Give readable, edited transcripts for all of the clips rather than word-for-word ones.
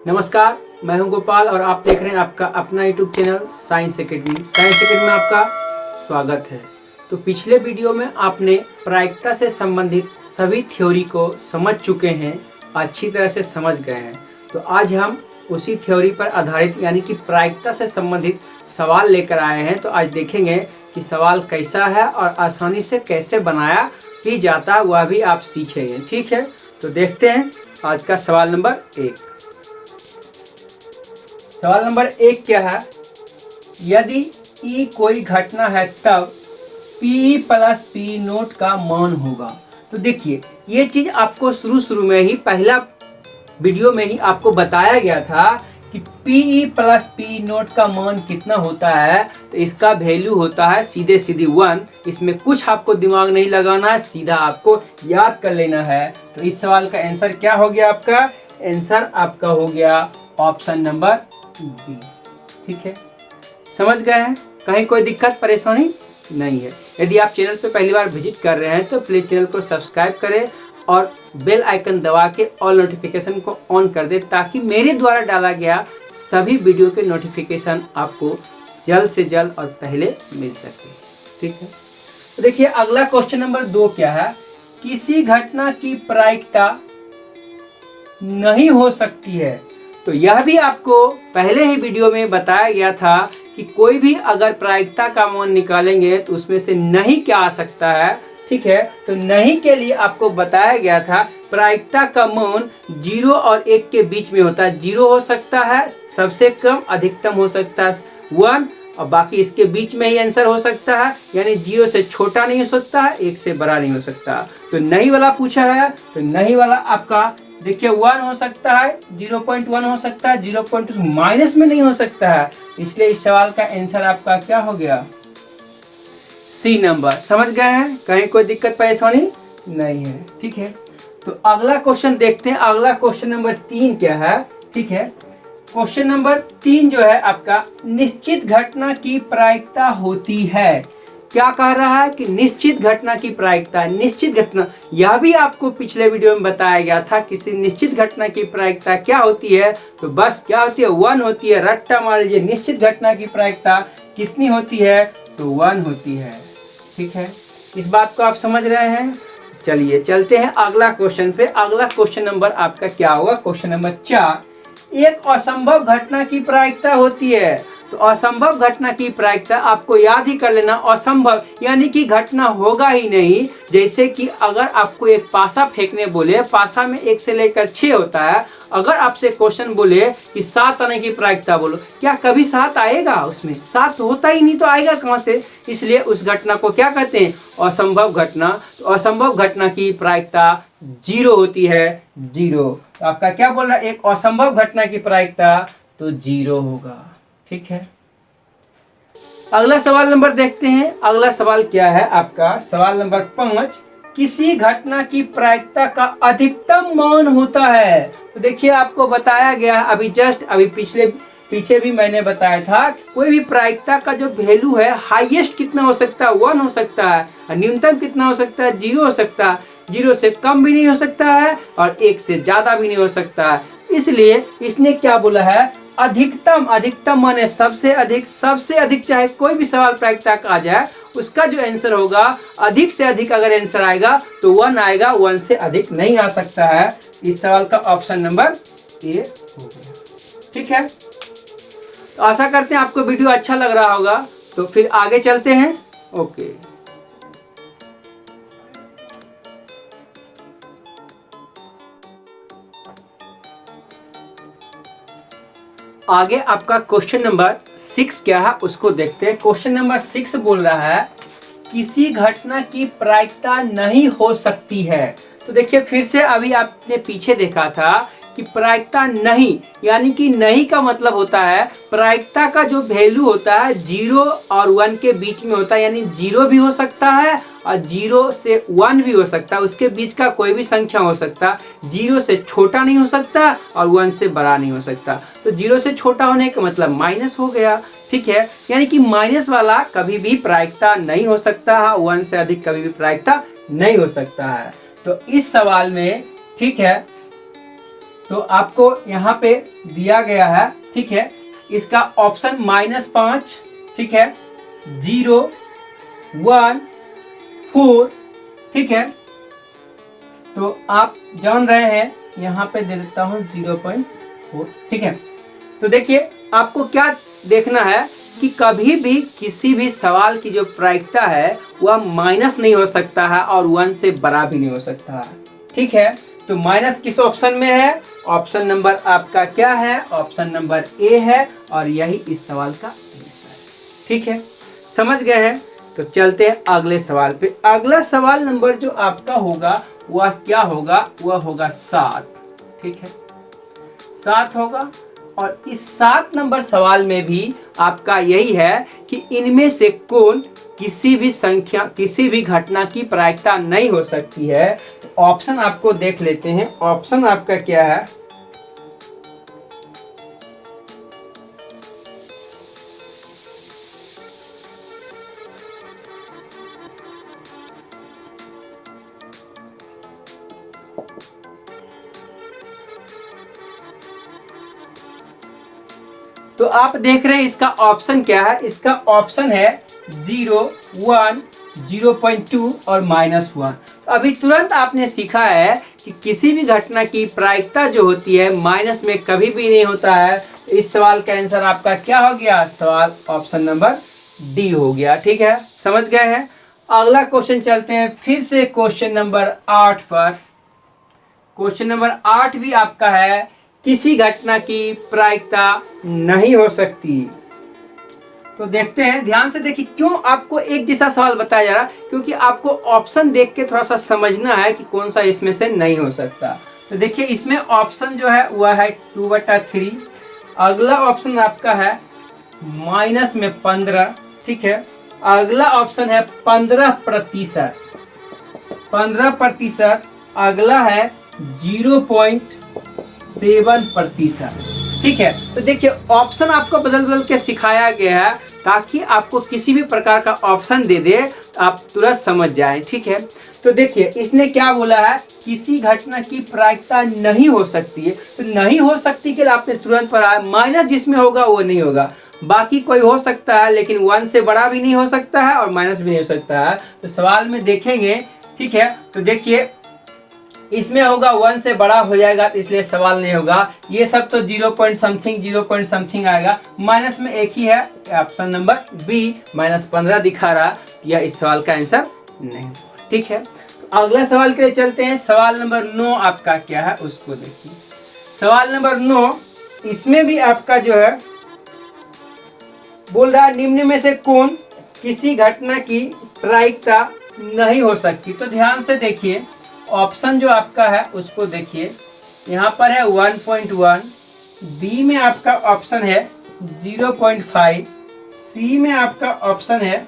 नमस्कार, मैं हूं गोपाल और आप देख रहे हैं आपका अपना YouTube channel science academy. Science academy में आपका स्वागत है। तो पिछले वीडियो में आपने प्रायिकता से संबंधित सभी थ्योरी को समझ चुके हैं, अच्छी तरह से समझ गए हैं। तो आज हम उसी थ्योरी पर आधारित यानी कि प्रायिकता से संबंधित सवाल लेकर आए हैं। तो आज देखेंगे कि सवाल कैसा है और आसानी से कैसे बनाया भी जाता है, वह भी आप सीखेंगे। ठीक है, तो देखते हैं आज का सवाल नंबर 1। सवाल नंबर 1 क्या है? यदि E कोई घटना है तब P प्लस P नोट का मान होगा। तो देखिए, ये चीज आपको शुरू में ही पहला वीडियो में ही आपको बताया गया था कि P प्लस P नोट का मान कितना होता है। तो इसका वैल्यू होता है सीधे 1। इसमें कुछ आपको दिमाग नहीं लगाना है, सीधा आपको याद कर लेना है। तो इस सवाल का आंसर क्या हो गया? आपका आंसर आपका हो गया ऑप्शन नंबर बी। ठीक है, समझ गए हैं? कहीं कोई दिक्कत परेशानी नहीं है। यदि आप चैनल पर पहली बार विजिट कर रहे हैं तो प्लीज चैनल को सब्सक्राइब करें और बेल आइकन दबा के ऑल नोटिफिकेशन को ऑन कर दें, ताकि मेरे द्वारा डाला गया सभी वीडियो के नोटिफिकेशन आपको जल्द से जल्द और पहले मिल सके। ठीक है, तो देखिए अगला क्वेश्चन नंबर 2 क्या है? किसी घटना की प्रायिकता नहीं हो सकती है। तो यह भी आपको पहले ही वीडियो में बताया गया था कि कोई भी अगर प्रायिकता का मान निकालेंगे तो उसमें से नहीं क्या आ सकता है। ठीक है, तो नहीं के लिए आपको बताया गया था प्रायिकता का मान 0 और 1 के बीच में होता है। 0 हो सकता है सबसे कम, अधिकतम हो सकता है 1, और बाकी इसके बीच में ही आंसर हो सकता है। यानी 0 से छोटा नहीं हो सकता है, 1 से बड़ा नहीं हो सकता। तो नहीं वाला पूछा है, तो नहीं वाला आपका देखिए 1 हो सकता है, 0.1 हो सकता है, 0.2 माइनस में नहीं हो सकता है। इसलिए इस सवाल का आंसर आपका क्या हो गया? C number. समझ गए हैं? कहीं कोई दिक्कत परेशानी नहीं है। ठीक है, तो अगला क्वेश्चन देखते हैं। अगला क्वेश्चन नंबर 3 क्या है? ठीक है, क्वेश्चन नंबर 3 जो है आपका, निश्चित घटना की प्रायिकता होती है। क्या कह रहा है कि निश्चित घटना की प्रायिकता। निश्चित घटना, यह भी आपको पिछले वीडियो में बताया गया था। किसी निश्चित घटना की प्रायिकता क्या होती है? तो बस क्या होती है? 1 होती है। रट्टा मार लीजिए, निश्चित घटना की प्रायिकता कितनी होती है? तो 1 होती है। ठीक है, इस बात को आप समझ रहे हैं? चलिए चलते हैं अगला क्वेश्चन पे। अगला क्वेश्चन नंबर आपका क्या होगा? क्वेश्चन नंबर 4, एक असंभव घटना की प्रायिकता होती है। तो असंभव घटना की प्रायिकता आपको याद ही कर लेना। असंभव यानी कि घटना होगा ही नहीं। जैसे कि अगर आपको एक पासा फेंकने बोले, पासा में 1 से लेकर 6 होता है। अगर आपसे क्वेश्चन बोले कि 7 आने की प्रायिकता बोलो, क्या कभी 7 आएगा? उसमें 7 होता ही नहीं, तो आएगा कहां से? इसलिए उस घटना को क्या कहते हैं? असंभव घटना। तो असंभव घटना की प्रायिकता 0 होती है। 0। तो आपका क्या बोल रहा है? एक असंभव घटना की प्रायिकता तो 0 होगा। ठीक है, अगला सवाल नंबर देखते हैं। अगला सवाल क्या है आपका? सवाल नंबर 5, किसी घटना की प्रायिकता का अधिकतम मान होता है। तो देखिए आपको बताया गया अभी जस्ट पीछे भी मैंने बताया था कि कोई भी प्रायिकता का जो वैल्यू है, हाईएस्ट कितना हो सकता है? 1 हो सकता है। और न्यूनतम कितना हो सकता है? 0 हो सकता है। 0 से कम भी नहीं हो सकता है और 1 से ज्यादा भी नहीं हो सकता है। इसलिए इसने क्या बोला है? अधिकतम। अधिकतम माने सबसे अधिक चाहे कोई भी सवाल प्रायिकता का आ जाए, उसका जो आंसर होगा, अधिक से अधिक अगर आंसर आएगा तो 1 आएगा, 1 से अधिक नहीं आ सकता है। इस सवाल का ऑप्शन नंबर ए हो गया। ठीक है, तो आशा करते हैं आपको वीडियो अच्छा लग रहा होगा। तो फिर आगे चलते हैं। ओके, आगे आपका क्वेश्चन नंबर 6 क्या है उसको देखते हैं। क्वेश्चन नंबर 6 बोल रहा है किसी घटना की प्रायिकता नहीं हो सकती है। तो देखिए फिर से अभी आपने पीछे देखा था कि प्रायिकता नहीं, यानी कि नहीं का मतलब होता है प्रायिकता का जो वैल्यू होता है 0 और 1 के बीच में होता है। यानी 0 भी हो सकता है और 0 से 1 भी हो सकता है। उसके बीच का कोई भी संख्या हो सकता है। 0 से छोटा नहीं हो सकता और 1 से बड़ा नहीं हो सकता। तो 0 से छोटा होने का मतलब माइनस हो गया। ठीक है, यानी कि माइनस वाला कभी भी प्रायिकता नहीं हो सकता है। 1 से अधिक कभी भी प्रायिकता नहीं हो सकता है। तो इस सवाल में ठीक है, तो आपको यहाँ पे दिया गया है, ठीक है, इसका ऑप्शन -5, ठीक है, 0, 1, 4, ठीक है। तो आप जान रहे हैं, यहाँ पे दे देता हूँ 0.4, ठीक है। तो देखिए आपको क्या देखना है कि कभी भी किसी भी सवाल की जो प्रायिकता है वह माइनस नहीं हो सकता है और 1 से बड़ा भी नहीं हो सकता है, ठीक है। तो माइनस किस ऑप्शन में है? ऑप्शन नंबर आपका क्या है? ऑप्शन नंबर ए है, और यही इस सवाल का आंसर है, ठीक है। समझ गए हैं? तो चलते हैं अगले सवाल पे। अगला सवाल नंबर जो आपका होगा वह क्या होगा? वह होगा 7, ठीक है, 7 होगा। और इस 7 नंबर सवाल में भी आपका यही है कि इनमें से कौन किसी भी संख्या, किसी भी घटना की प्रायिकता नहीं हो सकती है। तो ऑप्शन आपको देख लेते हैं। ऑप्शन आपका क्या है? तो आप देख रहे हैं इसका ऑप्शन क्या है? इसका ऑप्शन है 0, 1, 0.2 और -1। तो अभी तुरंत आपने सीखा है कि किसी भी घटना की प्रायिकता जो होती है माइनस में कभी भी नहीं होता है। इस सवाल का आंसर आपका क्या हो गया? सवाल ऑप्शन नंबर डी हो गया, ठीक है। समझ गए हैं? अगला क्वेश्चन चलते हैं फिर से क्वेश्चन नंबर 8 पर। क्वेश्चन नंबर 8 भी आपका है, किसी घटना की प्रायिकता नहीं हो सकती। तो देखते हैं, ध्यान से देखिए, क्यों आपको एक जैसा सवाल बताया जा रहा है? क्योंकि आपको ऑप्शन देख के थोड़ा सा समझना है कि कौन सा इसमें से नहीं हो सकता। तो देखिए इसमें ऑप्शन जो है वह है 2/3। अगला ऑप्शन आपका है -15, ठीक है। अगला ऑप्शन है 15%, 15%। अगला है 0.7%, ठीक है। तो देखिए ऑप्शन आपको बदल बदल के सिखाया गया है ताकि आपको किसी भी प्रकार का ऑप्शन दे दे आप तुरंत समझ जाएं, ठीक है। तो देखिए इसने क्या बोला है? किसी घटना की प्रायिकता नहीं हो सकती है। तो नहीं हो सकती के लिए आपने तुरंत पढ़ा है, माइनस जिसमें होगा वो नहीं होगा, बाकी कोई हो सकता है लेकिन 1 से बड़ा भी नहीं हो सकता है और माइनस भी नहीं हो सकता है। तो सवाल में देखेंगे, ठीक है। तो देखिए इसमें होगा 1 से बड़ा हो जाएगा तो इसलिए सवाल नहीं होगा। ये सब तो 0 पॉइंट आएगा। माइनस में एक ही है, ऑप्शन नंबर बी -15 दिखा रहा, यह इस सवाल का आंसर नहीं, ठीक है। तो अगला सवाल के लिए चलते हैं। सवाल नंबर 9 आपका क्या है उसको देखिए। सवाल नंबर 9, इसमें भी आपका जो है बोल रहा है निम्न में से कौन किसी घटना की प्रायिकता नहीं हो सकती। तो ध्यान से देखिए, ऑप्शन जो आपका है उसको देखिए। यहाँ पर है 1.1, बी में आपका ऑप्शन है 0.5, सी में आपका ऑप्शन है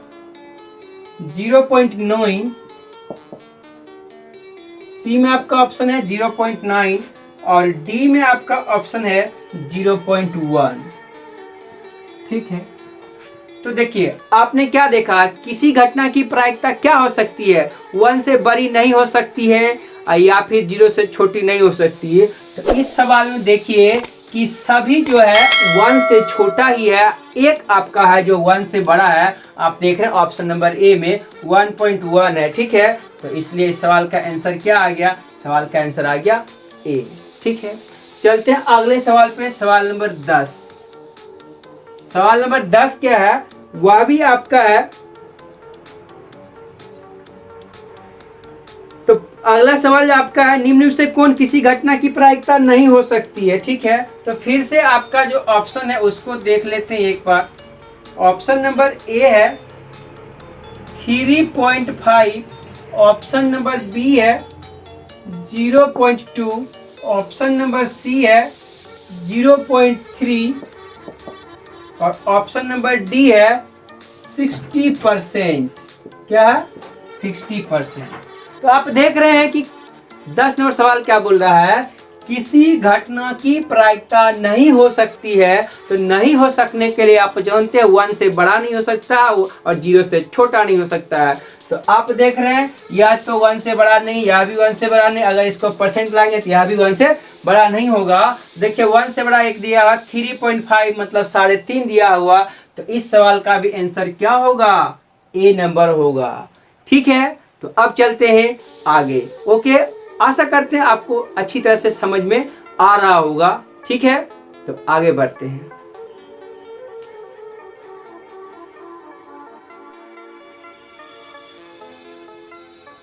0.9, सी में आपका ऑप्शन है 0.9 और डी में आपका ऑप्शन है 0.1, ठीक है। तो देखिए आपने क्या देखा, किसी घटना की प्रायिकता क्या हो सकती है? 1 से बड़ी नहीं हो सकती है या फिर 0 से छोटी नहीं हो सकती है। तो इस सवाल में देखिए कि सभी जो है 1 से छोटा ही है, एक आपका है जो 1 से बड़ा है। आप देख रहे हैं ऑप्शन नंबर ए में 1.1 है, ठीक है। तो इसलिए इस सवाल का आंसर क्या आ गया? सवाल का आंसर आ गया ए, ठीक है। चलते हैं अगले सवाल पे। सवाल नंबर 10। सवाल नंबर 10 क्या है? वह भी आपका है। तो अगला सवाल आपका है, निम्न में से कौन किसी घटना की प्रायिकता नहीं हो सकती है, ठीक है। तो फिर से आपका जो ऑप्शन है उसको देख लेते हैं एक बार। ऑप्शन नंबर ए है 3.5, ऑप्शन नंबर बी है 0.2, ऑप्शन नंबर सी है 0.3 और ऑप्शन नंबर डी है 60%। क्या है? 60%। तो आप देख रहे हैं कि 10 नंबर सवाल क्या बोल रहा है किसी घटना की प्रायिकता नहीं हो सकती है, तो नहीं हो सकने के लिए आप जानते हैं 1 से बड़ा नहीं हो सकता और 0 से छोटा नहीं हो सकता है। तो आप देख रहे हैं या तो 1 से बड़ा नहीं, यह भी 1 से बड़ा नहीं, अगर इसको परसेंट लाएंगे तो यह भी 1 से बड़ा नहीं होगा। देखिए 1 से बड़ा एक दिया हुआ 3.5 मतलब 3.5 दिया हुआ, तो इस सवाल का भी आंसर क्या होगा, ए नंबर होगा। ठीक है, तो अब चलते हैं आगे। ओके, आशा करते हैं आपको अच्छी तरह से समझ में आ रहा होगा। ठीक है, तो आगे बढ़ते हैं।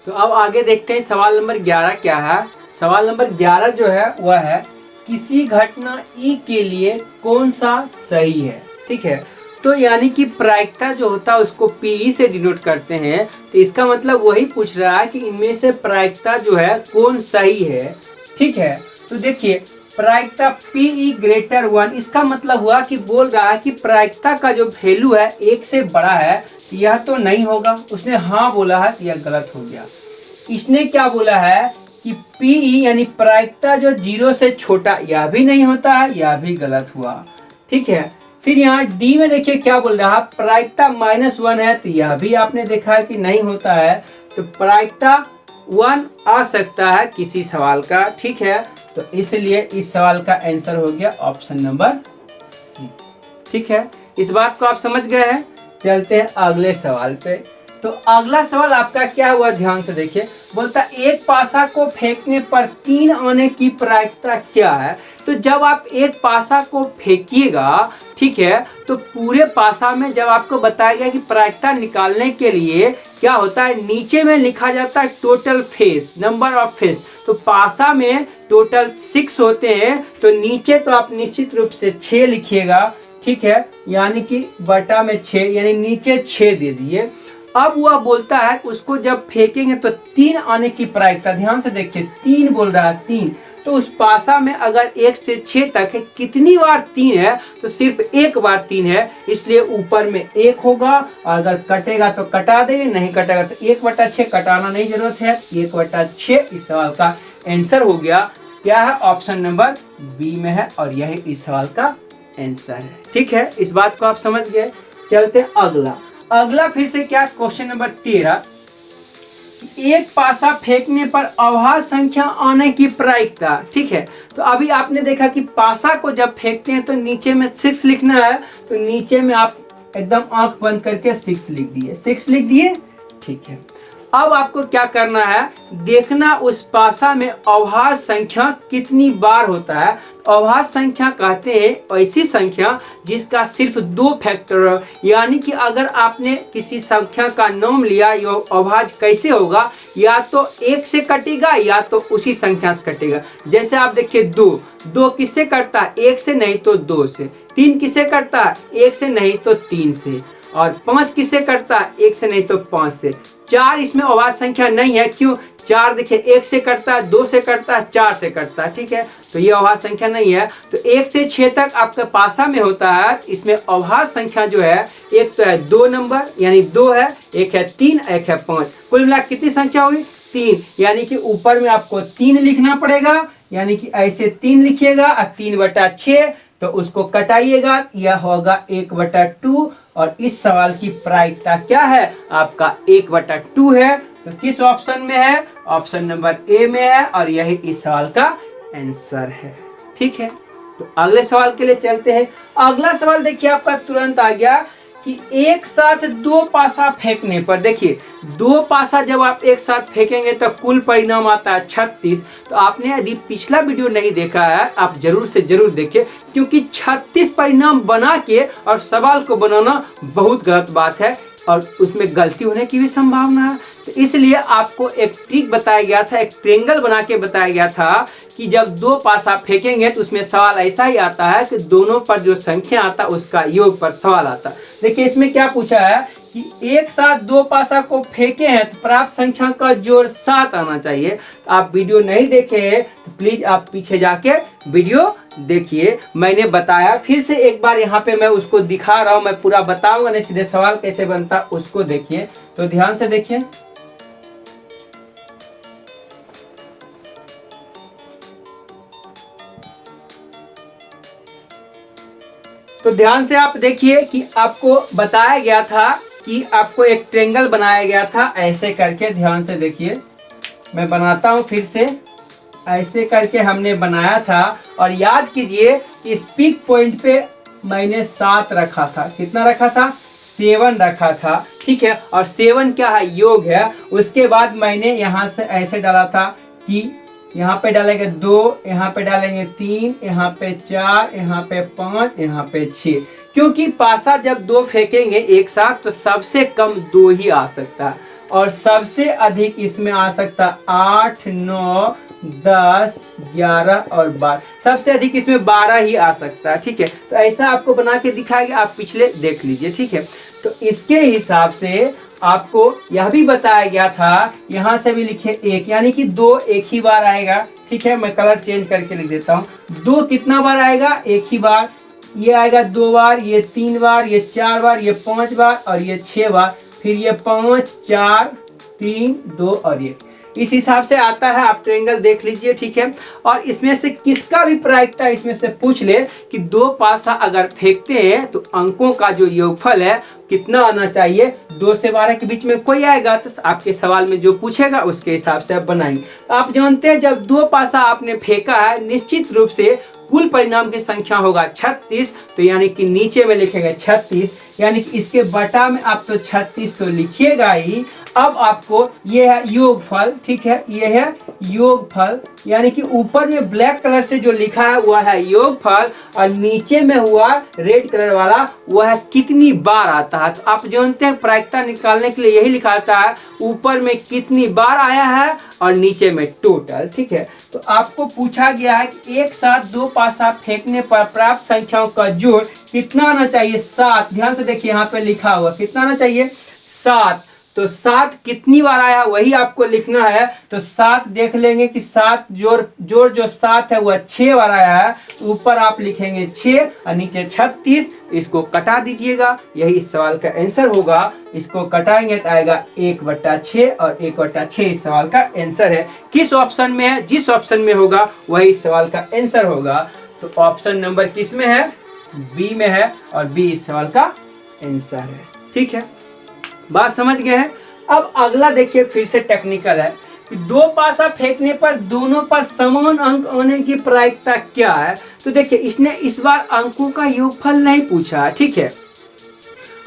तो अब आगे देखते हैं सवाल नंबर 11 क्या है। सवाल नंबर 11 जो है वह है किसी घटना ई के लिए कौन सा सही है। ठीक है, तो यानी कि प्रायिकता जो होता है उसको पीई से डिनोट करते हैं, तो इसका मतलब वही पूछ रहा है कि इनमें से प्रायिकता जो है कौन सही है। ठीक है, तो देखिए प्रायिकता पीई ग्रेटर 1, इसका मतलब हुआ कि बोल रहा है कि प्रायिकता का जो वैल्यू है 1 से बड़ा है, यह तो नहीं होगा। उसने हाँ बोला है, यह गलत हो गया। इसने क्या बोला है कि पीई यानी प्रायिकता जो 0 से छोटा, यह भी नहीं होता है, यह भी गलत हुआ। ठीक है, फिर यहाँ डी में देखिए क्या बोल रहा है, प्रायिकता -1 है, तो यह भी आपने देखा है कि नहीं होता है। तो प्रायिकता 1 आ सकता है किसी सवाल का। ठीक है, तो इसलिए इस सवाल का आंसर हो गया ऑप्शन नंबर सी। ठीक है, इस बात को आप समझ गए हैं। चलते हैं अगले सवाल पे। तो अगला सवाल आपका क्या हुआ, ध्यान से देखिए। बोलता एक पासा को फेंकने पर 3 आने की प्रायिकता क्या है। तो जब आप एक पासा को फेंकिएगा, ठीक है, तो पूरे पासा में जब आपको बताया गया कि प्रायिकता निकालने के लिए क्या होता है, नीचे में लिखा जाता है total face, number of face. तो पासा में टोटल 6 होते हैं, तो नीचे तो आप निश्चित रूप से 6 लिखिएगा। ठीक है, यानी कि बटा में 6, यानी नीचे 6 दे दिए। अब वह बोलता है उसको जब फेंकेंगे तो 3 आने की प्रायिकता, ध्यान से देखिए 3 बोल रहा है 3। तो उस पासा में अगर 1 से 6 तक है, कितनी बार 3 है, तो सिर्फ एक बार 3 है, इसलिए ऊपर में 1 होगा। अगर कटेगा तो कटा देंगे, नहीं कटेगा तो 1/6, कटाना नहीं जरूरत है, 1/6 इस सवाल का आंसर हो गया। क्या है, ऑप्शन नंबर बी में है, और यही इस सवाल का आंसर है। ठीक है, इस बात को आप समझ गए। चलते अगला फिर से क्या, क्वेश्चन नंबर 13, एक पासा फेंकने पर अभाज्य संख्या आने की प्रायिकता। ठीक है, तो अभी आपने देखा कि पासा को जब फेंकते हैं तो नीचे में 6 लिखना है, तो नीचे में आप एकदम आंख बंद करके 6 लिख दिए, 6 लिख दिए। ठीक है, अब आपको क्या करना है, देखना उस पासा में अभाज्य संख्या कितनी बार होता है। अभाज्य संख्या कहते हैं ऐसी संख्या जिसका सिर्फ 2 फैक्टर हो, यानी कि अगर आपने किसी संख्या का नाम लिया, यह अभाज्य कैसे होगा, या तो 1 से कटेगा या तो उसी संख्या से कटेगा। जैसे आप देखिए 2 किससे कटता है, 1 से नहीं तो 2 से। 3 किससे कटता है, 1 से नहीं तो 3 से। और 5 किससे कटता है, 1 से नहीं तो 5 से। 4 इसमें अभाज्य संख्या नहीं है, क्यों, 4 देखिए 1 से कटता है, 2 से कटता है, 4 से कटता है। ठीक है, तो ये अभाज्य संख्या नहीं है। तो 1 से 6 तक आपका पासा में होता है, इसमें अभाज्य संख्या जो है एक तो है 2 नंबर यानी 2 है, एक है 3, एक है 5। कुल मिला कितनी संख्या हुई, 3, यानी कि ऊपर में आपको 3 लिखना पड़ेगा, यानी कि ऐसे 3 लिखिएगा और 3/6, तो उसको कटाइएगा, यह होगा 1/2। और इस सवाल की प्रायिकता क्या है, आपका 1/2 है। तो किस ऑप्शन में है, ऑप्शन नंबर ए में है, और यही इस सवाल का आंसर है। ठीक है, तो अगले सवाल के लिए चलते हैं। अगला सवाल देखिए आपका तुरंत आ गया कि एक साथ 2 पासा फेंकने पर, देखिए 2 पासा जब आप एक साथ फेंकेंगे तो कुल परिणाम आता है 36। तो आपने यदि पिछला वीडियो नहीं देखा है, आप जरूर से जरूर देखिए, क्योंकि 36 परिणाम बना के और सवाल को बनाना बहुत गलत बात है, और उसमें गलती होने की भी संभावना है। तो इसलिए आपको एक ट्रिक बताया गया था, एक ट्रेंगल बना के बताया गया था कि जब 2 पासा फेंकेंगे तो उसमें सवाल ऐसा ही आता है कि दोनों पर जो संख्या आता है उसका योग पर सवाल आता है। देखिए इसमें क्या पूछा है कि एक साथ 2 पासा को फेंके हैं तो प्राप्त संख्या का जोड़ 7 आना चाहिए। तो आप वीडियो नहीं देखे हैं तो प्लीज आप पीछे जाके वीडियो देखिए, मैंने बताया। फिर से एक बार यहाँ पे मैं उसको दिखा रहा हूँ, मैं पूरा बताऊंगा नहीं, सीधे सवाल कैसे बनता उसको देखिए। तो ध्यान से देखिए, तो ध्यान से आप देखिए कि आपको बताया गया था कि आपको एक ट्रायंगल बनाया गया था ऐसे करके। ध्यान से देखिए, मैं बनाता हूं फिर से। ऐसे करके हमने बनाया था और याद कीजिए इस पीक पॉइंट पे मैंने 7 रखा था। कितना रखा था? 7 रखा था, ठीक है। और 7 क्या है? योग है। उसके बाद मैंने यहाँ से ऐसे डाला था कि यहाँ पे डालेंगे 2, यहाँ पे डालेंगे 3, यहाँ पे 4, यहाँ पे 5, यहाँ पे 6। क्योंकि पासा जब 2 फेंकेंगे एक साथ तो सबसे कम 2 ही आ सकता है और सबसे अधिक इसमें आ सकता 8, 9, 10, 11 और 12। सबसे अधिक इसमें 12 ही आ सकता है, ठीक है। तो ऐसा आपको बना के दिखाएगा, आप पिछले देख लीजिए, ठीक है। तो इसके हिसाब से आपको यह भी बताया गया था, यहां से भी लिखिए 1, यानी कि 2 एक ही बार आएगा, ठीक है। मैं कलर चेंज करके लिख देता हूं। 2 कितना बार आएगा? एक ही बार। ये आएगा 2 बार, ये 3 बार, ये 4 बार, ये 5 बार और ये 6 बार। फिर ये 5, 4, 3, 2 और 1। इस हिसाब से आता है। आप ट्रायंगल देख लीजिए, ठीक है। और इसमें से किसका भी प्रायिकता इसमें से पूछ ले कि 2 पासा अगर फेंकते हैं तो अंकों का जो योगफल है कितना आना चाहिए? 2 से 12 के बीच में कोई आएगा तो आपके सवाल में जो पूछेगा उसके हिसाब से आप बनाएंगे। आप जानते हैं जब 2 पासा आपने फेंका है निश्चित रूप से कुल परिणाम की संख्या होगा 36। तो यानी कि नीचे में लिखेंगे 36, यानी कि इसके बटा में आप तो 36 तो लिखिएगा ही। अब आपको ये है योगफल, ठीक है। ये है योगफल, यानी कि ऊपर में ब्लैक कलर से जो लिखा है वह है योगफल और नीचे में हुआ रेड कलर वाला वह है कितनी बार आता है। तो आप जानते हैं प्रायिकता निकालने के लिए यही लिखाता है, ऊपर में कितनी बार आया है और नीचे में टोटल, ठीक है। तो आपको पूछा गया है कि एक साथ 2 पासा फेंकने पर प्राप्त संख्याओं का जोड़ कितना आना चाहिए? 7। ध्यान से देखिए यहाँ पे लिखा हुआ कितना आना चाहिए? 7। तो 7 कितनी बार आया वही आपको लिखना है। तो 7 देख लेंगे कि 7 जोड़ जो 7 है वह 6 बार आया है। ऊपर आप लिखेंगे 6 और नीचे 36। इसको कटा दीजिएगा, यही इस सवाल का आंसर होगा। इसको कटाएंगे तो आएगा 1/6 और 1/6 इस सवाल का आंसर है। किस ऑप्शन में है? जिस ऑप्शन में होगा वही इस सवाल का आंसर होगा। तो ऑप्शन नंबर किस में है? बी में है और बी इस सवाल का आंसर है, ठीक है। बात समझ गए हैं। अब अगला देखिए, फिर से टेक्निकल है कि 2 पासा फेंकने पर दोनों पर समान अंक आने की प्रायिकता क्या है। तो देखिए इसने इस बार अंकों का योगफल नहीं पूछा, ठीक है।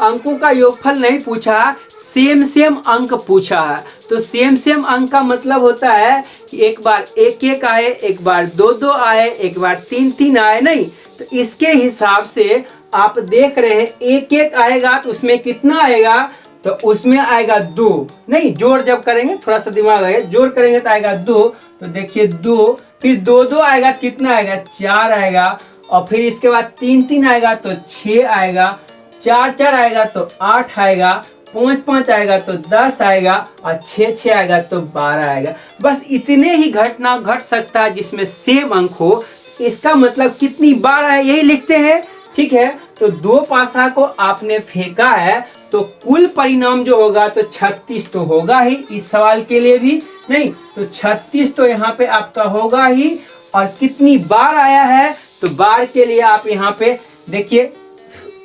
अंकों का योगफल नहीं पूछा, सेम अंक पूछा है। तो सेम अंक का मतलब होता है कि एक बार 1-1 आए, एक बार 2-2 आए, एक बार 3-3 आए, नहीं। तो इसके हिसाब से आप देख रहे हैं 1-1 आएगा तो उसमें कितना आएगा? तो उसमें आएगा 2, नहीं जोड़ जब करेंगे थोड़ा सा दिमाग लगे, जोड़ करेंगे तो आएगा 2। तो देखिए 2, फिर 2-2 आएगा कितना आएगा? 4 आएगा। और फिर इसके बाद 3-3 आएगा तो 6 आएगा, 4-4 आएगा तो 8 आएगा, 5-5 आएगा तो 10 आएगा और 6-6 आएगा तो 12 आएगा। बस इतने ही घटना घट सकता है जिसमें सेम अंक हो। इसका मतलब कितनी बार आए यही लिखते हैं, ठीक है। तो 2 पासा को आपने फेंका है तो कुल परिणाम जो होगा तो 36 तो होगा ही इस सवाल के लिए भी, नहीं तो 36 तो यहाँ पे आपका होगा ही। और कितनी बार आया है? तो बार के लिए आप यहाँ पे देखिए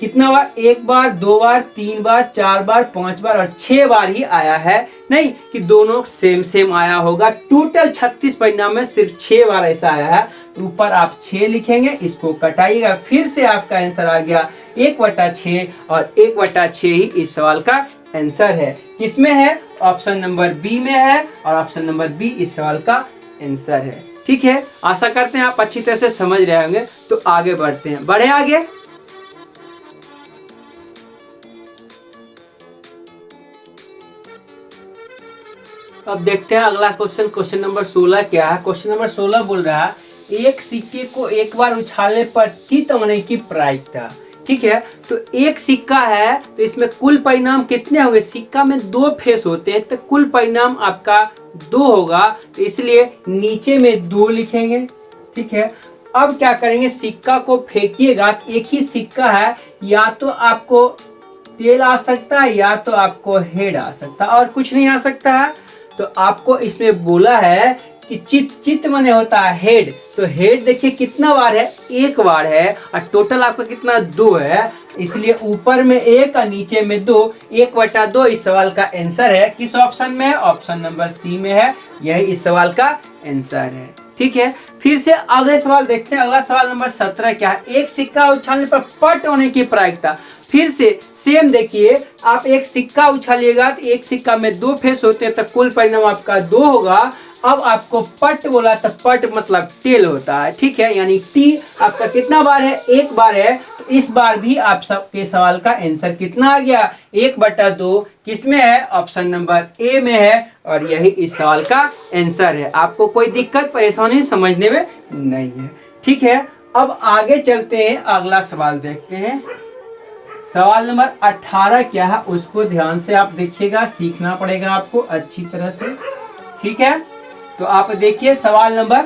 कितना बार? 1 बार, 2 बार, 3 बार, 4 बार, 5 बार और 6 बार ही आया है, नहीं कि दोनों सेम आया होगा। टोटल 36 परिणाम में सिर्फ 6 बार ऐसा आया है। तो ऊपर आप 6 लिखेंगे, इसको कटाइएगा, फिर से आपका आंसर आ गया 1/6 और 1/6 ही इस सवाल का आंसर है। किसमें है? ऑप्शन नंबर बी में है और ऑप्शन नंबर बी इस सवाल का आंसर है, ठीक है। आशा करते हैं आप अच्छी तरह से समझ रहे होंगे। तो आगे बढ़ते हैं, बढ़े आगे। अब देखते हैं अगला क्वेश्चन, क्वेश्चन नंबर 16 क्या है। क्वेश्चन नंबर 16 बोल रहा है एक सिक्के को एक बार उछालने पर चित आने की प्रायिकता, ठीक है। तो एक सिक्का है तो इसमें कुल परिणाम कितने हुए? सिक्का में 2 फेस होते हैं तो कुल परिणाम आपका 2 होगा, तो इसलिए नीचे में 2 लिखेंगे, ठीक है। अब क्या करेंगे? सिक्का को फेंकिएगा, एक ही सिक्का है, या तो आपको तेल आ सकता है या तो आपको हेड आ सकता है और कुछ नहीं आ सकता है। तो आपको इसमें बोला है कि चित माने होता है हेड, तो हेड देखिए कितना बार है, एक बार है, और टोटल आपका कितना, 2 है, इसलिए ऊपर में 1 और नीचे में 2, 1/2 इस सवाल का आंसर है। किस ऑप्शन में है? ऑप्शन नंबर सी में है, यही इस सवाल का आंसर है। ठीक है, फिर से अगले सवाल देखते हैं। अगला सवाल नंबर 17 क्या है? एक सिक्का उछालने पर पट होने की प्रायिकता। फिर से सेम देखिए, आप एक सिक्का उछालिएगा तो एक सिक्का में 2 फेस होते हैं, तो कुल परिणाम आपका 2 होगा। अब आपको पट बोला, तो पट मतलब टेल होता है। ठीक है, यानी टी आपका कितना बार है? एक बार है। तो इस बार भी आप सबके सवाल का आंसर कितना आ गया? 1/2 किसमें है? ऑप्शन नंबर ए में है, और यही इस सवाल का आंसर है। आपको कोई दिक्कत परेशानी समझने में नहीं है। ठीक है, अब आगे चलते हैं, अगला सवाल देखते हैं। सवाल नंबर 18 क्या है उसको ध्यान से आप देखिएगा, सीखना पड़ेगा आपको अच्छी तरह से। ठीक है, तो आप देखिए सवाल नंबर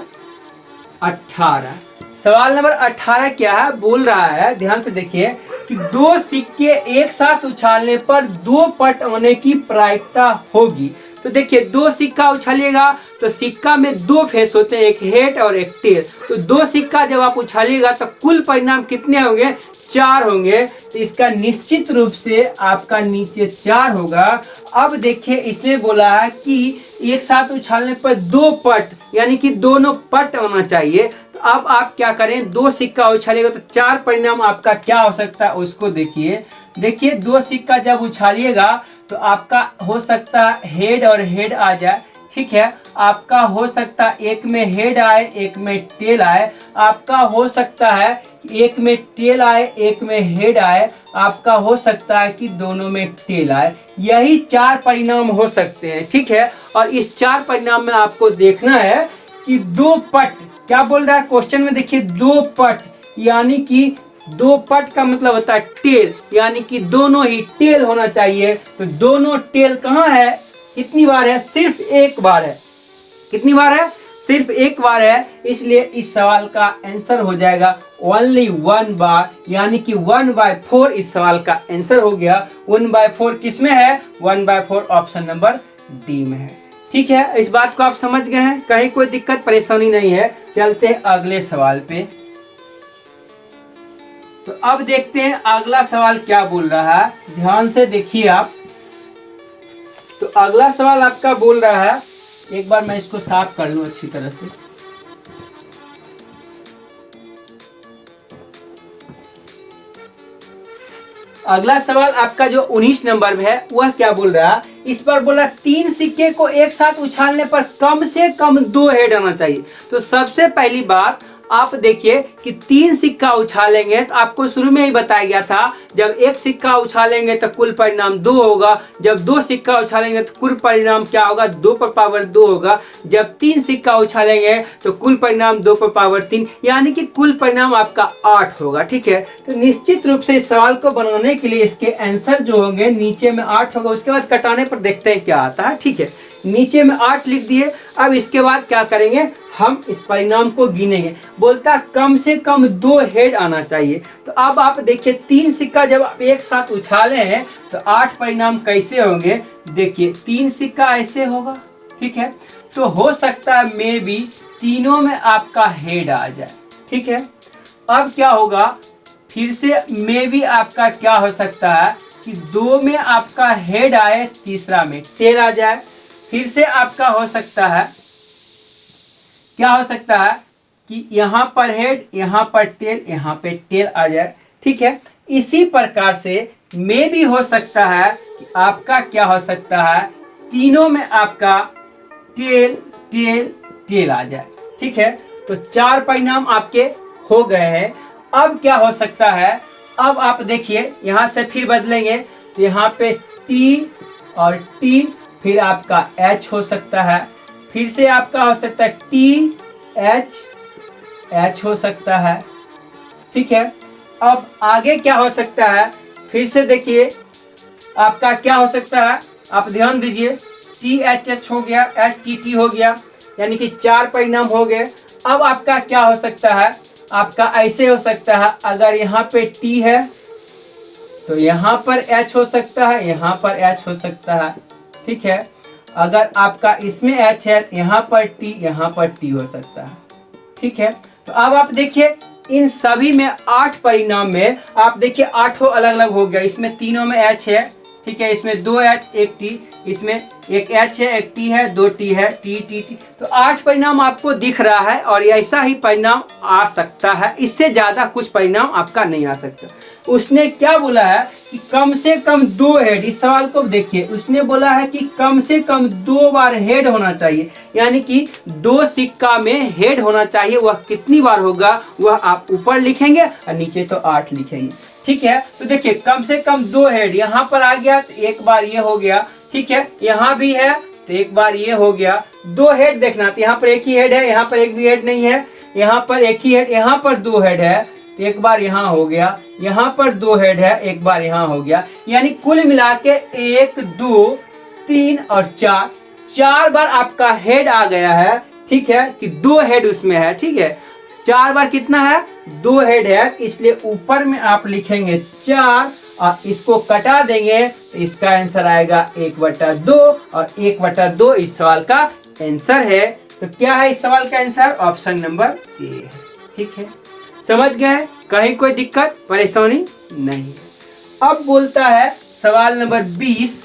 18। सवाल नंबर 18 क्या है? बोल रहा है, ध्यान से देखिए, कि 2 सिक्के एक साथ उछालने पर 2 पट होने की प्रायिकता होगी। तो देखिए 2 सिक्का उछालिएगा तो सिक्का में 2 फेस होते हैं, एक हेड और एक टेल। तो 2 सिक्का जब आप उछालिएगा तो कुल परिणाम कितने होंगे? 4 होंगे। तो इसका निश्चित रूप से आपका नीचे 4 होगा। अब देखिए इसमें बोला है कि एक साथ उछालने पर 2 पट, यानी कि दोनों पट होना चाहिए। तो अब आप क्या करें, 2 सिक्का उछालिएगा तो 4 परिणाम आपका क्या हो सकता है उसको देखिए। देखिए 2 सिक्का जब उछालिएगा तो आपका हो सकता है हेड और हेड आ जाए। ठीक है, आपका हो सकता है एक में हेड आए एक में टेल आए, आपका हो सकता है एक में टेल आए एक में हेड आए, आपका हो सकता है कि दोनों में टेल आए। यही 4 परिणाम हो सकते हैं। ठीक है, और इस 4 परिणाम में आपको देखना है कि 2 पट, क्या बोल रहा है क्वेश्चन में, देखिए 2 पट, यानी कि 2 पट का मतलब होता है टेल, यानी कि दोनों ही टेल होना चाहिए। तो दोनों टेल कहाँ है? कितनी बार है? सिर्फ एक बार है। कितनी बार है? सिर्फ एक बार है, इसलिए इस सवाल का आंसर हो जाएगा ओनली 1 बार, यानी कि 1/4 इस सवाल का आंसर हो गया। 1/4 किसमें है? 1/4 ऑप्शन नंबर डी में है। ठीक है, इस बात को आप समझ गए हैं, कहीं कोई दिक्कत परेशानी नहीं है। चलते हैं अगले सवाल पे। तो अब देखते हैं अगला सवाल क्या बोल रहा है, ध्यान से देखिए आप। तो अगला सवाल आपका बोल रहा है, एक बार मैं इसको साफ कर लूं अच्छी तरह से। अगला सवाल आपका जो 19 नंबर में है वह क्या बोल रहा है? इस पर बोला 3 सिक्के को एक साथ उछालने पर कम से कम 2 हेड आना चाहिए। तो सबसे पहली बात आप देखिए कि 3 सिक्का उछालेंगे तो आपको शुरू में ही बताया गया था, जब एक सिक्का उछालेंगे तो कुल परिणाम 2 होगा, जब 2 सिक्का उछालेंगे तो कुल परिणाम क्या होगा? 2/2 होगा, जब 3 सिक्का उछालेंगे तो कुल परिणाम 2/3, यानी कि कुल परिणाम आपका 8 होगा। ठीक है, तो निश्चित रूप से इस सवाल को बनाने के लिए इसके आंसर जो होंगे नीचे में 8 होगा, उसके बाद कटाने पर देखते हैं क्या आता है। ठीक है, नीचे में 8 लिख दिए। अब इसके बाद क्या करेंगे, हम इस परिणाम को गिनेंगे। बोलता कम से कम 2 हेड आना चाहिए। तो अब आप देखिए 3 सिक्का जब आप एक साथ उछाले हैं तो 8 परिणाम कैसे होंगे? देखिए 3 सिक्का ऐसे होगा। ठीक है, तो हो सकता है मे बी तीनों में आपका हेड आ जाए। ठीक है, अब क्या होगा, फिर से मे बी आपका क्या हो सकता है कि 2 में आपका हेड आए, तीसरा में टेल आ जाए। फिर से आपका हो सकता है, क्या हो सकता है कि यहाँ पर हेड, यहाँ पर टेल, यहाँ पे टेल आ जाए। ठीक है, इसी प्रकार से में भी हो सकता है कि आपका क्या हो सकता है, तीनों में आपका टेल टेल टेल आ जाए। ठीक है, तो 4 परिणाम आपके हो गए हैं। अब क्या हो सकता है, अब आप देखिए यहाँ से फिर बदलेंगे तो यहाँ पे टी और टी, फिर आपका एच हो सकता है, फिर से आपका हो सकता है टी एच एच हो सकता है। ठीक है, अब आगे क्या हो सकता है, फिर से देखिए आपका क्या हो सकता है, आप ध्यान दीजिए, टी एच एच हो गया, एच टी टी हो गया, यानी कि 4 परिणाम हो गए। अब आपका क्या हो सकता है, आपका ऐसे हो सकता है, अगर यहाँ पे टी है तो यहाँ पर एच हो सकता है, यहाँ पर एच हो सकता है। ठीक है, अगर आपका इसमें H है यहाँ पर T, यहाँ पर T हो सकता है। ठीक है, तो अब आप देखिए इन सभी में 8 परिणाम में आप देखिए 8 अलग अलग हो गया। इसमें तीनों में H है, ठीक है, इसमें 2 H 1 T, इसमें एक H है 1 T है 2 T है T T T, तो 8 परिणाम आपको दिख रहा है और ऐसा ही परिणाम आ सकता है, इससे ज्यादा कुछ परिणाम आपका नहीं आ सकता। उसने क्या बोला है कि कम से कम 2 हेड, इस सवाल को देखिए, उसने बोला है कि कम से कम 2 बार हेड होना चाहिए, यानी कि 2 सिक्का में हेड होना चाहिए। वह कितनी बार होगा वह आप ऊपर लिखेंगे और नीचे तो 8 लिखेंगे। ठीक है, तो देखिए कम से कम 2 हेड यहाँ पर आ गया तो एक बार ये हो गया, ठीक है, यहाँ भी है तो एक बार ये हो गया। 2 हेड देखना, तो यहाँ पर एक ही हेड है, यहाँ पर एक भी हेड नहीं है, यहाँ पर एक ही हेड, यहाँ पर 2 हेड है, एक बार यहाँ हो गया, यहाँ पर 2 हेड है, एक बार यहाँ हो गया, यानी कुल मिला के 1 2 3 और 4 बार आपका हेड आ गया है। ठीक है, कि 2 हेड उसमें है। ठीक है, 4 बार कितना है 2 हेड है, इसलिए ऊपर में आप लिखेंगे 4 और इसको कटा देंगे तो इसका आंसर आएगा 1/2 और 1/2 इस सवाल का आंसर है। तो क्या है इस सवाल का आंसर? ऑप्शन नंबर ए है। ठीक है, समझ गए? कहीं कोई दिक्कत परेशानी नहीं है। अब बोलता है सवाल नंबर 20।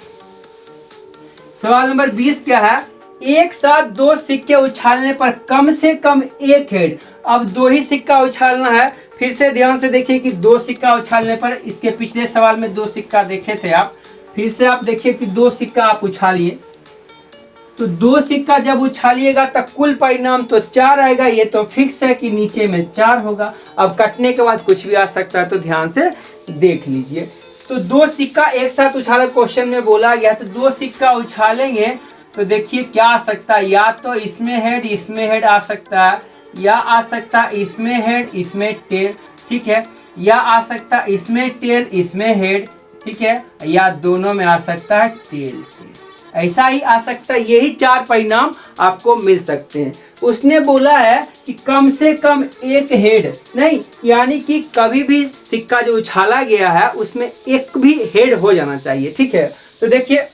सवाल नंबर 20 क्या है? एक साथ 2 सिक्के उछालने पर कम से कम 1 हेड। अब 2 ही सिक्का उछालना है। फिर से ध्यान से देखिए कि 2 सिक्का उछालने पर, इसके पिछले सवाल में 2 सिक्का देखे थे आप, फिर से आप देखिए कि 2 सिक्का आप उछालिए, तो 2 सिक्का जब उछालिएगा तब कुल परिणाम तो 4 आएगा। ये तो फिक्स है कि नीचे में 4 होगा। अब कटने के बाद कुछ भी आ सकता है, तो ध्यान से देख लीजिए। तो 2 सिक्का एक साथ उछाला क्वेश्चन में बोला गया, तो 2 सिक्का उछालेंगे तो देखिए क्या आ सकता है, या तो इसमें हेड आ सकता है, या आ सकता है इसमें हेड इसमें टेल। ठीक है, या आ सकता है इसमें टेल इसमें हेड। ठीक है, या दोनों में आ सकता है टेल, ऐसा ही आ सकता है। यही 4 परिणाम आपको मिल सकते हैं। उसने बोला है कि कम से कम 1 हेड नहीं, यानी कि कभी भी सिक्का जो उछाला गया है उसमें एक भी हेड हो जाना चाहिए। ठीक है, तो देखिए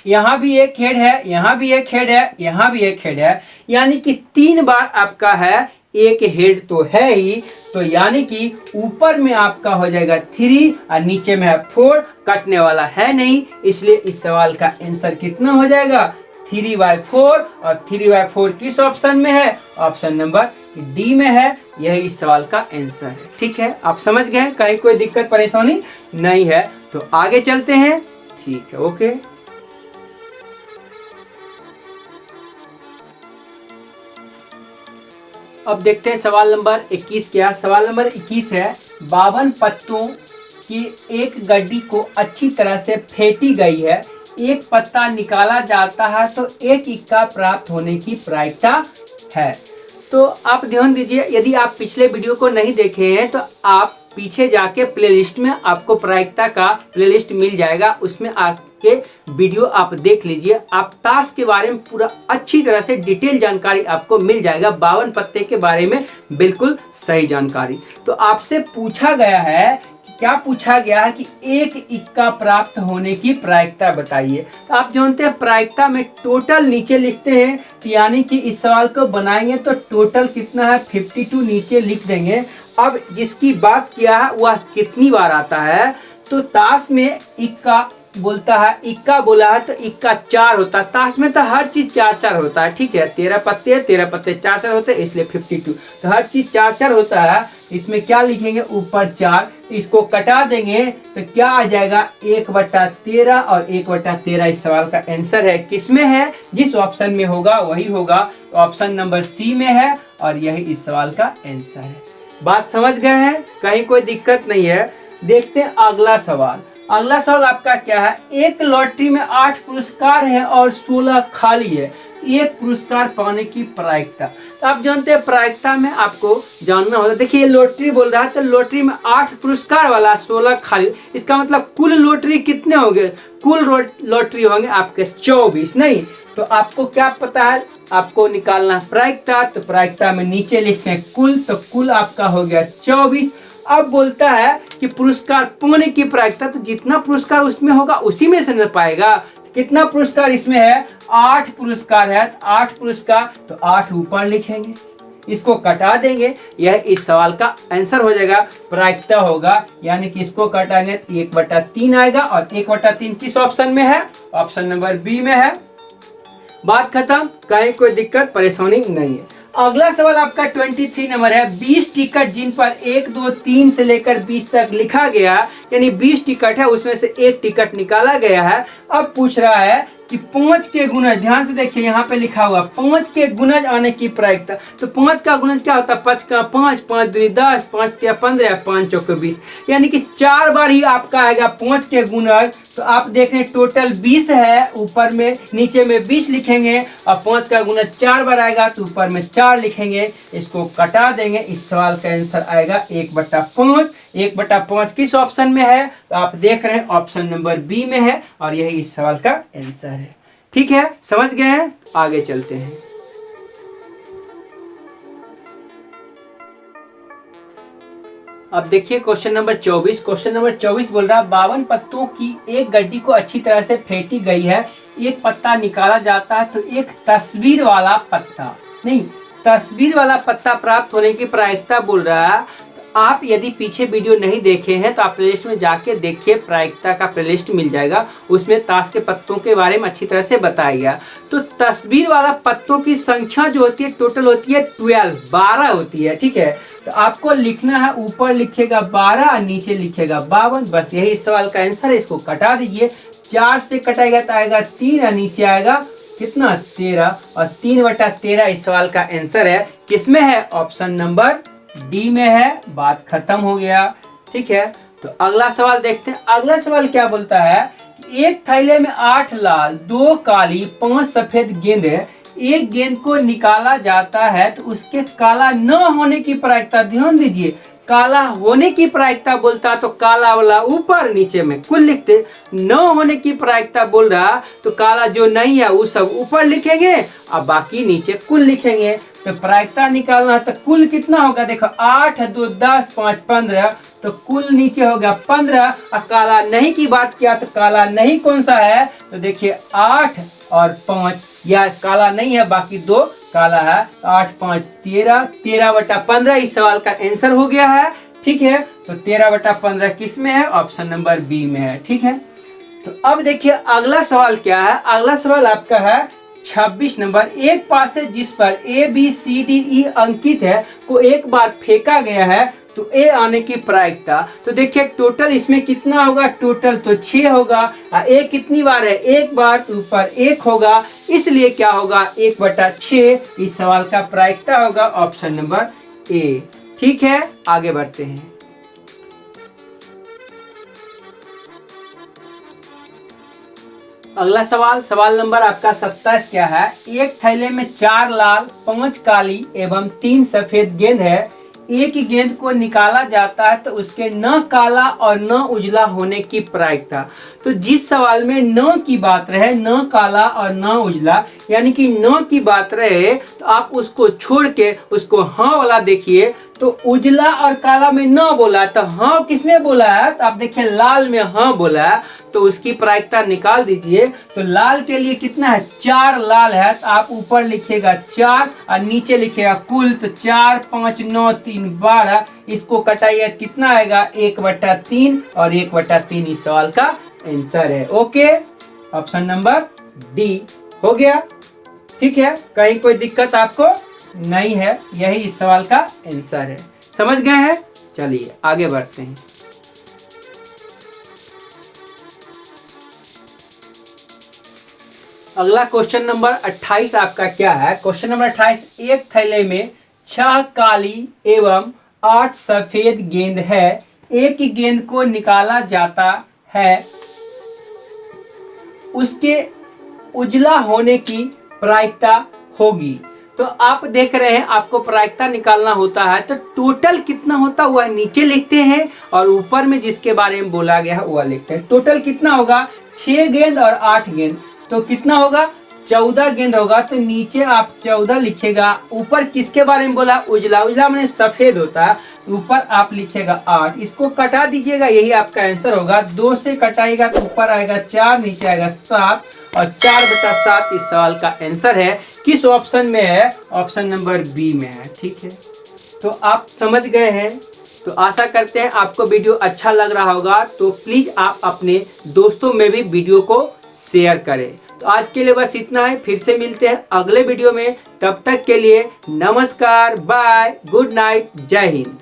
यहाँ भी 1 हेड है, यहाँ भी 1 हेड है, यहाँ भी 1 हेड है, यानी कि 3 बार आपका है 1 हेड तो है ही। तो यानी कि ऊपर में आपका हो जाएगा 3 और नीचे में है 4, कटने वाला है नहीं, इसलिए इस सवाल का आंसर कितना हो जाएगा 3/4। और 3/4 किस ऑप्शन में है? ऑप्शन नंबर डी में है। यही इस सवाल का आंसर है। ठीक है, आप समझ गए? कहीं कोई दिक्कत परेशानी नहीं है। तो आगे चलते हैं। ठीक है, ओके। अब देखते हैं सवाल नंबर 21 क्या। सवाल नंबर 21 है, 52 पत्तों की एक गड्डी को अच्छी तरह से फेंटी गई है, एक पत्ता निकाला जाता है तो 1 इक्का प्राप्त होने की प्रायिकता है। तो आप ध्यान दीजिए, यदि आप पिछले वीडियो को नहीं देखे हैं तो आप पीछे जाके प्लेलिस्ट में आपको प्रायिकता का प्लेलिस्ट मिल जाएगा, उसमें के वीडियो आप देख लीजिए। आप ताश के बारे में पूरा अच्छी तरह से डिटेल जानकारी आपको मिल जाएगा, 52 पत्ते के बारे में बिल्कुल सही जानकारी। तो आपसे पूछा गया है, क्या पूछा गया है कि 1 इक्का प्राप्त होने की प्रायिकता बताइए। तो आप जानते हैं प्रायिकता में टोटल नीचे लिखते हैं, यानी कि इस सवाल को बनाएंगे तो टोटल कितना है 52 नीचे लिख देंगे। अब जिसकी बात किया है वह कितनी बार आता है, तो ताश में इक्का बोलता है, इक्का बोला है तो इक्का 4 होता है। ताश में तो हर चीज 4-4 होता है। ठीक है, 13 पत्ते 4-4 होते हैं, इसलिए 52। तो हर चीज 4-4 होता है। इसमें क्या लिखेंगे? ऊपर 4, इसको कटा देंगे तो क्या आ जाएगा 1/13 और 1/13 इस सवाल का आंसर है। किसमें है? जिस ऑप्शन में होगा वही होगा। ऑप्शन नंबर सी में है और यही इस सवाल का आंसर है। बात समझ गए हैं? कहीं कोई दिक्कत नहीं है। देखते हैं अगला सवाल। अगला सवाल आपका क्या है? एक लॉटरी में 8 पुरस्कार है और 16 खाली है, 1 पुरस्कार पाने की प्रायिकता। तो आप जानते हैं प्रायिकता में आपको जानना होगा। देखिए लॉटरी बोल रहा है, तो लॉटरी में 8 पुरस्कार वाला 16 खाली, इसका मतलब कुल लॉटरी कितने होंगे? कुल लॉटरी होंगे आपके 24। नहीं तो आपको क्या पता है, आपको निकालना प्रायिकता। तो प्रायिकता में नीचे लिखते हैं कुल, तो कुल आपका हो गया 24। अब बोलता है कि पुरस्कार पाने की प्रायिकता, तो जितना पुरस्कार उसमें होगा उसी में से न पाएगा। कितना पुरस्कार इसमें है? 8 पुरस्कार है। 8 पुरस्कार तो 8 ऊपर लिखेंगे, इसको कटा देंगे, यह इस सवाल का आंसर हो जाएगा, प्रायिकता होगा। यानी कि इसको कटाएंगे तो 1/3 आएगा, और 1/3 किस ऑप्शन में है? ऑप्शन नंबर बी में है। बात खत्म, कहीं कोई दिक्कत परेशानी नहीं है। अगला सवाल आपका 23 नंबर है। 20 टिकट जिन पर 1, 2, 3 से लेकर 20 तक लिखा गया, यानी 20 टिकट है, उसमें से एक टिकट निकाला गया है। अब पूछ रहा है कि 5 के गुणज, ध्यान से देखिए यहाँ पे लिखा हुआ 5 के गुणज आने की प्रायिकता। तो 5 का गुणज क्या होता है? 5 का 5, 5 दूनी 10, 5 तिया 15, 5 चौके 20, यानी कि 4 बार ही आपका आएगा 5 के गुणज। तो आप देख रहे हैं टोटल 20 है, ऊपर में नीचे में 20 लिखेंगे, और 5 का गुणज 4 बार आएगा तो ऊपर में 4 लिखेंगे, इसको कटा देंगे। इस सवाल का आंसर आएगा 1/5। 1/5 किस ऑप्शन में है? तो आप देख रहे हैं ऑप्शन नंबर बी में है, और यही इस सवाल का आंसर है। ठीक है, समझ गए हैं? आगे चलते हैं। अब देखिए क्वेश्चन नंबर 24। क्वेश्चन नंबर 24 बोल रहा है 52 पत्तों की एक गड्डी को अच्छी तरह से फेंटी गई है, एक पत्ता निकाला जाता है तो एक तस्वीर वाला पत्ता, नहीं, तस्वीर वाला पत्ता प्राप्त होने की प्रायिकता बोल रहा है। तो आप यदि पीछे वीडियो नहीं देखे हैं तो आप प्लेलिस्ट में जाके देखिए, प्रायिकता का प्लेलिस्ट मिल जाएगा, उसमें ताश के पत्तों के बारे में अच्छी तरह से बताया गया। तो तस्वीर वाला पत्तों की संख्या जो होती है टोटल होती है 12 होती है। ठीक है, तो आपको लिखना है, ऊपर लिखिएगा 12 और नीचे लिखिएगा 52, बस यही इस सवाल का आंसर है। इसको कटा दीजिए, 4 से कटाएगा तो आएगा 3, और नीचे आएगा कितना? 13, और 3/13 इस सवाल का आंसर है। किसमें है? ऑप्शन नंबर डी में है। बात खत्म हो गया। ठीक है, तो अगला सवाल देखते हैं। अगला सवाल क्या बोलता है कि एक थैले में 8 लाल, 2 काली, 5 सफेद गेंद है, एक गेंद को निकाला जाता है तो उसके काला न होने की प्रायिकता, ध्यान दीजिए, काला होने की प्रायिकता बोलता तो काला वाला ऊपर नीचे में कुल लिखते, न होने की प्रायिकता बोल रहा तो काला जो नहीं है वो सब ऊपर लिखेंगे और बाकी नीचे कुल लिखेंगे। तो प्रायिकता निकालना है तो कुल कितना होगा? देखो 8, 2, 10, 5, 15, तो कुल नीचे हो गया 15। और काला नहीं की बात किया तो काला नहीं कौन सा है? तो देखिए 8 और 5, या काला नहीं है, बाकी 2 काला है। 8, 5, 13, 13/15 इस सवाल का आंसर हो गया है। ठीक है, तो 13/15 किस में है? ऑप्शन नंबर बी में है। ठीक है, तो अब देखिए अगला सवाल क्या है। अगला सवाल आपका है 26 नंबर। एक पास है जिस पर ABCDE अंकित है को एक बार फेंका गया है तो ए आने की प्रायिकता। तो देखिए टोटल इसमें कितना होगा? टोटल तो 6 होगा, ए कितनी बार है? एक बार, तो ऊपर 1 होगा, इसलिए क्या होगा? 1/6 इस सवाल का प्रायिकता होगा, ऑप्शन नंबर ए। ठीक है, आगे बढ़ते हैं। अगला सवाल, सवाल नंबर आपका 27 क्या है? एक थैले में 4 लाल, 5 काली एवं 3 सफेद गेंद है, एक ही गेंद को निकाला जाता है तो उसके न काला और न उजला होने की प्रायिकता। तो जिस सवाल में न की बात रहे, न काला और न उजला, यानी कि न की बात रहे तो आप उसको छोड़ के उसको हाँ वाला देखिए। तो उजला और काला में न बोला तो हाँ किसमें बोला है? तो आप देखिए लाल में हाँ बोला है, तो उसकी प्रायिकता निकाल दीजिए। तो लाल के लिए कितना है? 4 लाल है, तो आप ऊपर लिखिएगा 4 और नीचे लिखिएगा कुल, तो 4, 5, 9, 3, 12, इसको कटाइए कितना आएगा? 1/3, और 1/3 इस सवाल का आंसर है। ओके, ऑप्शन नंबर डी हो गया। ठीक है, कहीं कोई दिक्कत आपको नहीं है, यही इस सवाल का आंसर है। समझ गए हैं? चलिए आगे बढ़ते हैं। अगला क्वेश्चन नंबर 28 आपका क्या है? क्वेश्चन नंबर 28, एक थैले में 6 काली एवं 8 सफेद गेंद है, एक ही गेंद को निकाला जाता है, उसके उजला होने की प्रायिकता होगी। तो आप देख रहे हैं आपको प्रायिकता निकालना होता है तो टोटल कितना होता है वह नीचे लिखते हैं और ऊपर में जिसके बारे में बोला गया है वह लिखते हैं। टोटल कितना होगा? 6 गेंद और 8 गेंद, तो कितना होगा? 14 गेंद होगा। तो नीचे आप 14 लिखेगा, ऊपर किसके बारे में बोला? उजला, उजला मैंने सफेद होता है, ऊपर आप लिखेगा 8, इसको कटा दीजिएगा, यही आपका आंसर होगा। 2 से कटाएगा तो ऊपर आएगा 4, नीचे आएगा 7, और 4/7 इस सवाल का आंसर है। किस ऑप्शन में है? ऑप्शन नंबर बी में है। ठीक है, तो आप समझ गए हैं। तो आशा करते हैं आपको वीडियो अच्छा लग रहा होगा, तो प्लीज आप अपने दोस्तों में भी वीडियो को शेयर करें। तो आज के लिए बस इतना है, फिर से मिलते हैं अगले वीडियो में। तब तक के लिए नमस्कार, बाय, गुड नाइट, जय हिंद।